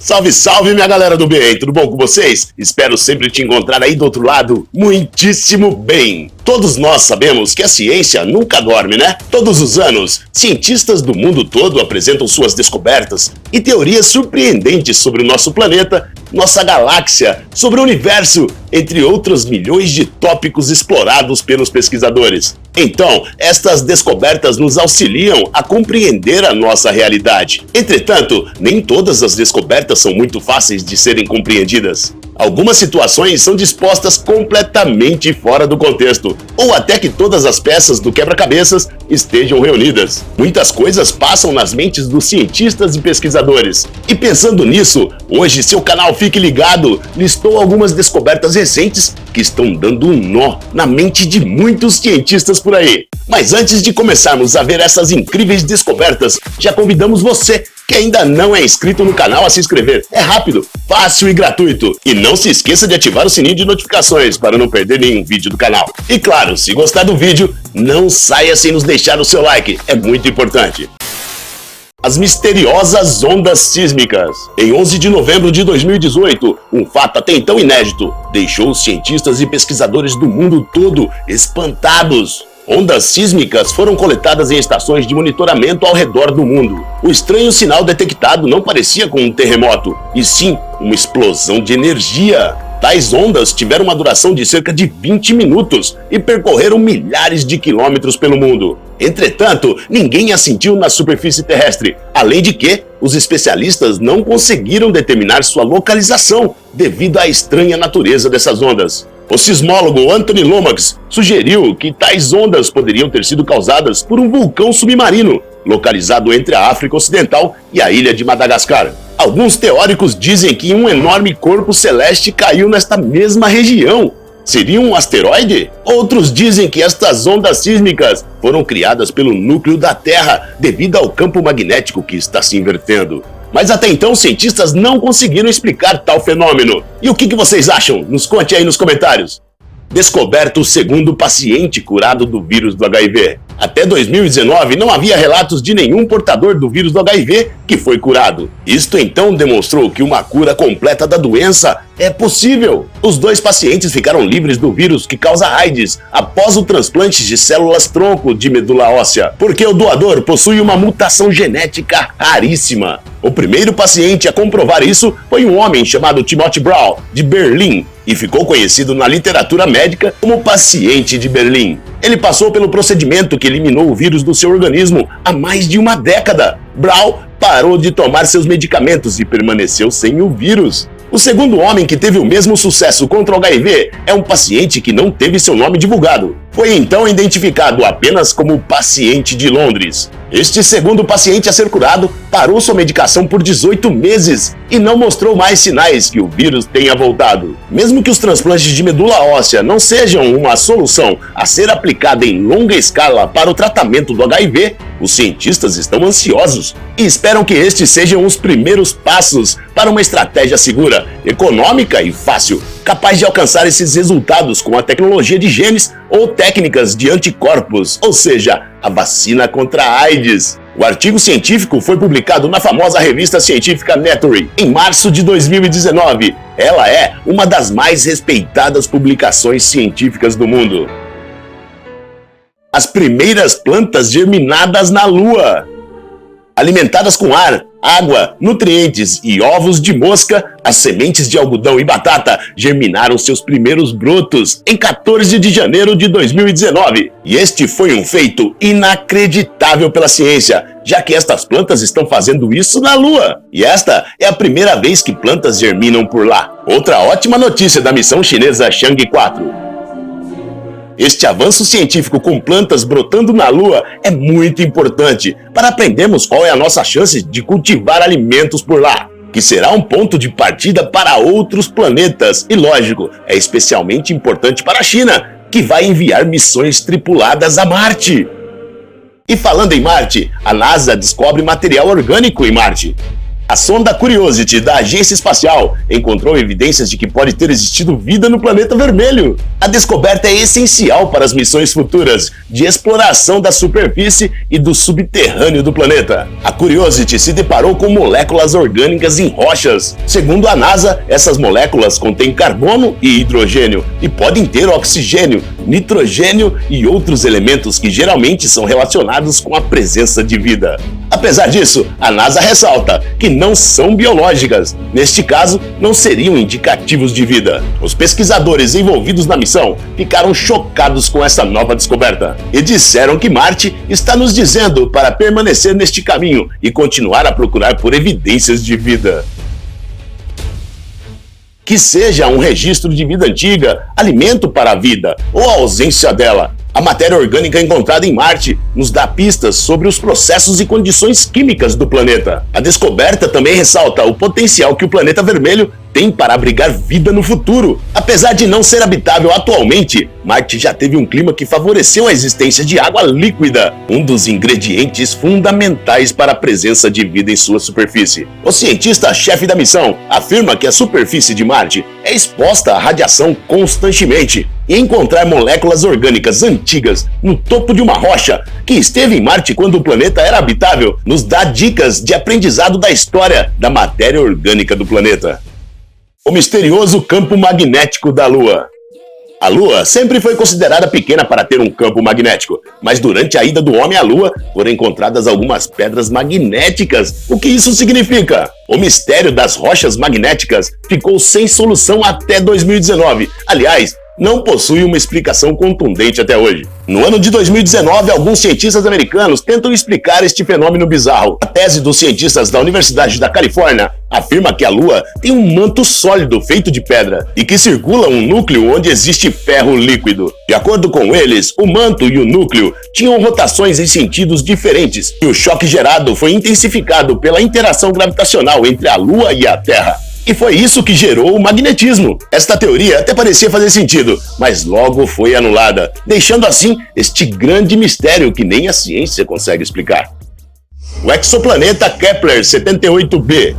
Salve, salve, minha galera do bem, tudo bom com vocês? Espero sempre te encontrar aí do outro lado muitíssimo bem. Todos nós sabemos que a ciência nunca dorme, né? Todos os anos, cientistas do mundo todo apresentam suas descobertas e teorias surpreendentes sobre o nosso planeta, nossa galáxia, sobre o universo, entre outros milhões de tópicos explorados pelos pesquisadores. Então, estas descobertas nos auxiliam a compreender a nossa realidade. Entretanto, nem todas as descobertas são muito fáceis de serem compreendidas. Algumas situações são dispostas completamente fora do contexto, ou até que todas as peças do quebra-cabeças estejam reunidas. Muitas coisas passam nas mentes dos cientistas e pesquisadores. E pensando nisso, hoje seu canal Fique Ligado listou algumas descobertas recentes que estão dando um nó na mente de muitos cientistas por aí. Mas antes de começarmos a ver essas incríveis descobertas, já convidamos você que ainda não é inscrito no canal a se inscrever. É rápido, fácil e gratuito. E não se esqueça de ativar o sininho de notificações para não perder nenhum vídeo do canal. E claro, se gostar do vídeo, não saia sem nos deixar o seu like, é muito importante. As misteriosas ondas sísmicas. Em 11 de novembro de 2018, um fato até então inédito deixou os cientistas e pesquisadores do mundo todo espantados. Ondas sísmicas foram coletadas em estações de monitoramento ao redor do mundo. O estranho sinal detectado não parecia com um terremoto, e sim uma explosão de energia. Tais ondas tiveram uma duração de cerca de 20 minutos e percorreram milhares de quilômetros pelo mundo. Entretanto, ninguém as sentiu na superfície terrestre, além de que os especialistas não conseguiram determinar sua localização devido à estranha natureza dessas ondas. O sismólogo Anthony Lomax sugeriu que tais ondas poderiam ter sido causadas por um vulcão submarino, localizado entre a África Ocidental e a ilha de Madagascar. Alguns teóricos dizem que um enorme corpo celeste caiu nesta mesma região. Seria um asteroide? Outros dizem que estas ondas sísmicas foram criadas pelo núcleo da Terra devido ao campo magnético que está se invertendo. Mas até então, cientistas não conseguiram explicar tal fenômeno. E o que vocês acham? Nos conte aí nos comentários. Descoberto o segundo paciente curado do vírus do HIV. Até 2019, não havia relatos de nenhum portador do vírus do HIV que foi curado. Isto então demonstrou que uma cura completa da doença é possível. Os 2 pacientes ficaram livres do vírus que causa AIDS após o transplante de células-tronco de medula óssea, porque o doador possui uma mutação genética raríssima. O primeiro paciente a comprovar isso foi um homem chamado Timothy Brown, de Berlim, e ficou conhecido na literatura médica como paciente de Berlim. Ele passou pelo procedimento que eliminou o vírus do seu organismo há mais de uma década. Brown parou de tomar seus medicamentos e permaneceu sem o vírus. O segundo homem que teve o mesmo sucesso contra o HIV é um paciente que não teve seu nome divulgado. Foi então identificado apenas como paciente de Londres. Este segundo paciente a ser curado parou sua medicação por 18 meses e não mostrou mais sinais que o vírus tenha voltado. Mesmo que os transplantes de medula óssea não sejam uma solução a ser aplicada em longa escala para o tratamento do HIV, os cientistas estão ansiosos e esperam que estes sejam os primeiros passos para uma estratégia segura, econômica e fácil, capaz de alcançar esses resultados com a tecnologia de genes ou técnicas de anticorpos, ou seja, a vacina contra a AIDS. O artigo científico foi publicado na famosa revista científica Nature em março de 2019. Ela é uma das mais respeitadas publicações científicas do mundo. As primeiras plantas germinadas na Lua. Alimentadas com ar, água, nutrientes e ovos de mosca, as sementes de algodão e batata germinaram seus primeiros brotos em 14 de janeiro de 2019. E este foi um feito inacreditável pela ciência, já que estas plantas estão fazendo isso na Lua. E esta é a primeira vez que plantas germinam por lá. Outra ótima notícia da missão chinesa Chang'e 4. Este avanço científico com plantas brotando na Lua é muito importante para aprendermos qual é a nossa chance de cultivar alimentos por lá, que será um ponto de partida para outros planetas. E lógico, é especialmente importante para a China, que vai enviar missões tripuladas a Marte. E falando em Marte, a NASA descobre material orgânico em Marte. A sonda Curiosity da Agência Espacial encontrou evidências de que pode ter existido vida no planeta vermelho. A descoberta é essencial para as missões futuras de exploração da superfície e do subterrâneo do planeta. A Curiosity se deparou com moléculas orgânicas em rochas. Segundo a NASA, essas moléculas contêm carbono e hidrogênio e podem ter oxigênio, nitrogênio e outros elementos que geralmente são relacionados com a presença de vida. Apesar disso, a NASA ressalta que não são biológicas. Neste caso, não seriam indicativos de vida. Os pesquisadores envolvidos na missão ficaram chocados com essa nova descoberta e disseram que Marte está nos dizendo para permanecer neste caminho e continuar a procurar por evidências de vida. Que seja um registro de vida antiga, alimento para a vida ou a ausência dela, a matéria orgânica encontrada em Marte nos dá pistas sobre os processos e condições químicas do planeta. A descoberta também ressalta o potencial que o planeta vermelho tem para abrigar vida no futuro. Apesar de não ser habitável atualmente, Marte já teve um clima que favoreceu a existência de água líquida, um dos ingredientes fundamentais para a presença de vida em sua superfície. O cientista-chefe da missão afirma que a superfície de Marte é exposta à radiação constantemente, e encontrar moléculas orgânicas antigas no topo de uma rocha que esteve em Marte quando o planeta era habitável nos dá dicas de aprendizado da história da matéria orgânica do planeta. O misterioso campo magnético da Lua. A Lua sempre foi considerada pequena para ter um campo magnético, mas durante a ida do homem à Lua foram encontradas algumas pedras magnéticas. O que isso significa? O mistério das rochas magnéticas ficou sem solução até 2019. Aliás, não possui uma explicação contundente até hoje. No ano de 2019, alguns cientistas americanos tentam explicar este fenômeno bizarro. A tese dos cientistas da Universidade da Califórnia afirma que a Lua tem um manto sólido feito de pedra e que circula um núcleo onde existe ferro líquido. De acordo com eles, o manto e o núcleo tinham rotações em sentidos diferentes e o choque gerado foi intensificado pela interação gravitacional entre a Lua e a Terra. E foi isso que gerou o magnetismo. Esta teoria até parecia fazer sentido, mas logo foi anulada, deixando assim este grande mistério que nem a ciência consegue explicar. O exoplaneta Kepler-78b.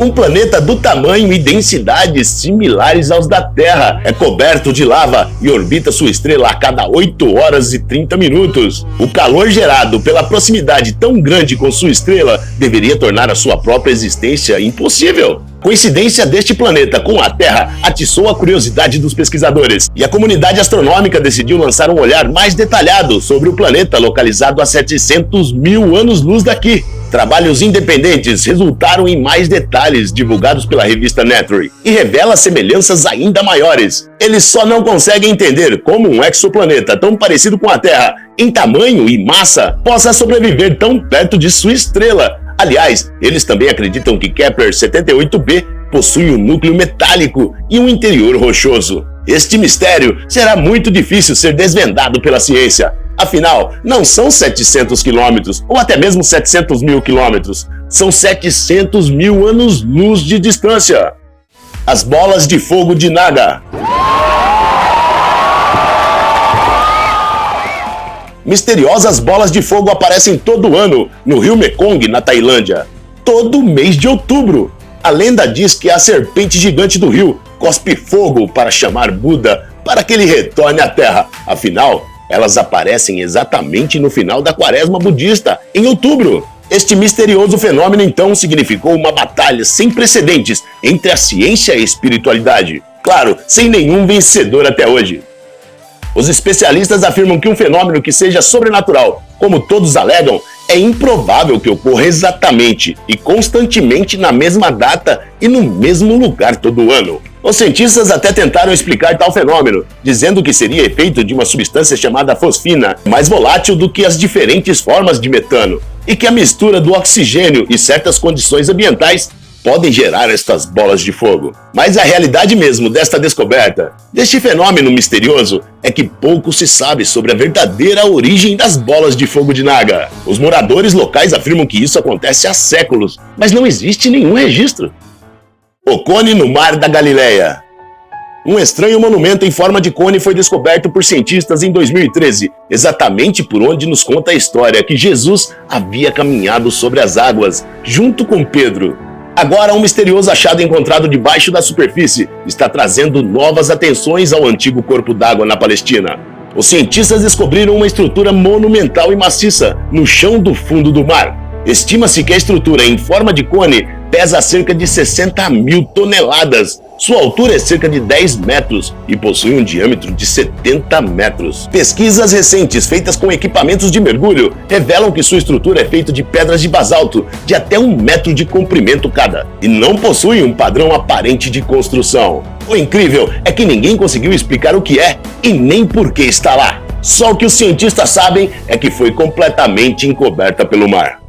Um planeta do tamanho e densidade similares aos da Terra, é coberto de lava e orbita sua estrela a cada 8 horas e 30 minutos. O calor gerado pela proximidade tão grande com sua estrela deveria tornar a sua própria existência impossível. A coincidência deste planeta com a Terra atiçou a curiosidade dos pesquisadores, e a comunidade astronômica decidiu lançar um olhar mais detalhado sobre o planeta localizado a 700 mil anos-luz daqui. Trabalhos independentes resultaram em mais detalhes divulgados pela revista Nature e revela semelhanças ainda maiores. Eles só não conseguem entender como um exoplaneta tão parecido com a Terra, em tamanho e massa, possa sobreviver tão perto de sua estrela. Aliás, eles também acreditam que Kepler-78b possui um núcleo metálico e um interior rochoso. Este mistério será muito difícil ser desvendado pela ciência. Afinal, não são 700 quilômetros ou até mesmo 700 mil quilômetros. São 700 mil anos-luz de distância. As bolas de fogo de Naga. Misteriosas bolas de fogo aparecem todo ano no rio Mekong, na Tailândia. Todo mês de outubro. A lenda diz que a serpente gigante do rio cospe fogo para chamar Buda para que ele retorne à Terra. Afinal, elas aparecem exatamente no final da quaresma budista, em outubro. Este misterioso fenômeno então significou uma batalha sem precedentes entre a ciência e a espiritualidade. Claro, sem nenhum vencedor até hoje. Os especialistas afirmam que um fenômeno que seja sobrenatural, como todos alegam, é improvável que ocorra exatamente e constantemente na mesma data e no mesmo lugar todo ano. Os cientistas até tentaram explicar tal fenômeno, dizendo que seria efeito de uma substância chamada fosfina, mais volátil do que as diferentes formas de metano, e que a mistura do oxigênio e certas condições ambientais podem gerar estas bolas de fogo. Mas a realidade mesmo desta descoberta, deste fenômeno misterioso, é que pouco se sabe sobre a verdadeira origem das bolas de fogo de Naga. Os moradores locais afirmam que isso acontece há séculos, mas não existe nenhum registro. O cone no Mar da Galileia. Um estranho monumento em forma de cone foi descoberto por cientistas em 2013, exatamente por onde nos conta a história que Jesus havia caminhado sobre as águas, junto com Pedro. Agora, um misterioso achado encontrado debaixo da superfície está trazendo novas atenções ao antigo corpo d'água na Palestina. Os cientistas descobriram uma estrutura monumental e maciça no chão do fundo do mar. Estima-se que a estrutura em forma de cone pesa cerca de 60 mil toneladas. Sua altura é cerca de 10 metros e possui um diâmetro de 70 metros. Pesquisas recentes feitas com equipamentos de mergulho revelam que sua estrutura é feita de pedras de basalto de até 1 metro de comprimento cada e não possui um padrão aparente de construção. O incrível é que ninguém conseguiu explicar o que é e nem por que está lá. Só o que os cientistas sabem é que foi completamente encoberta pelo mar.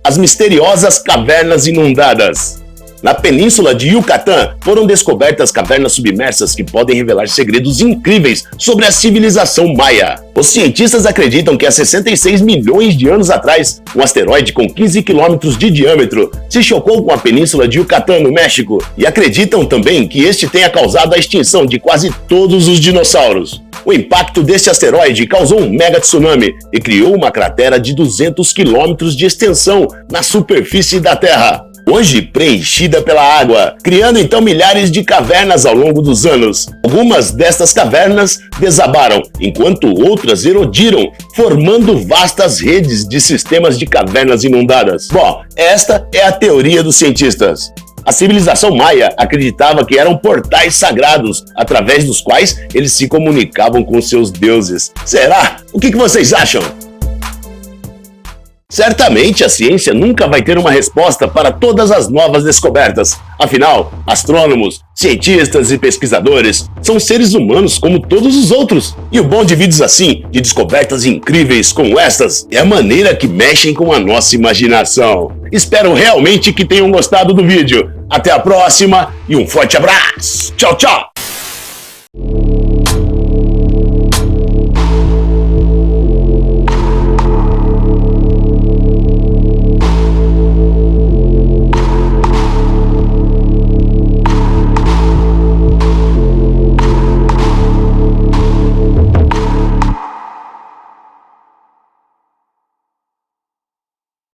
As misteriosas cavernas inundadas. Na península de Yucatán foram descobertas cavernas submersas que podem revelar segredos incríveis sobre a civilização maia. Os cientistas acreditam que há 66 milhões de anos atrás, um asteroide com 15 quilômetros de diâmetro se chocou com a península de Yucatán, no México, e acreditam também que este tenha causado a extinção de quase todos os dinossauros. O impacto deste asteroide causou um mega tsunami e criou uma cratera de 200 quilômetros de extensão na superfície da Terra, hoje preenchida pela água, criando então milhares de cavernas ao longo dos anos. Algumas destas cavernas desabaram, enquanto outras erodiram, formando vastas redes de sistemas de cavernas inundadas. Bom, esta é a teoria dos cientistas. A civilização maia acreditava que eram portais sagrados, através dos quais eles se comunicavam com seus deuses. Será? O que vocês acham? Certamente a ciência nunca vai ter uma resposta para todas as novas descobertas. Afinal, astrônomos, cientistas e pesquisadores são seres humanos como todos os outros. E o bom de vídeos assim, de descobertas incríveis como estas, é a maneira que mexem com a nossa imaginação. Espero realmente que tenham gostado do vídeo. Até a próxima e um forte abraço. Tchau, tchau!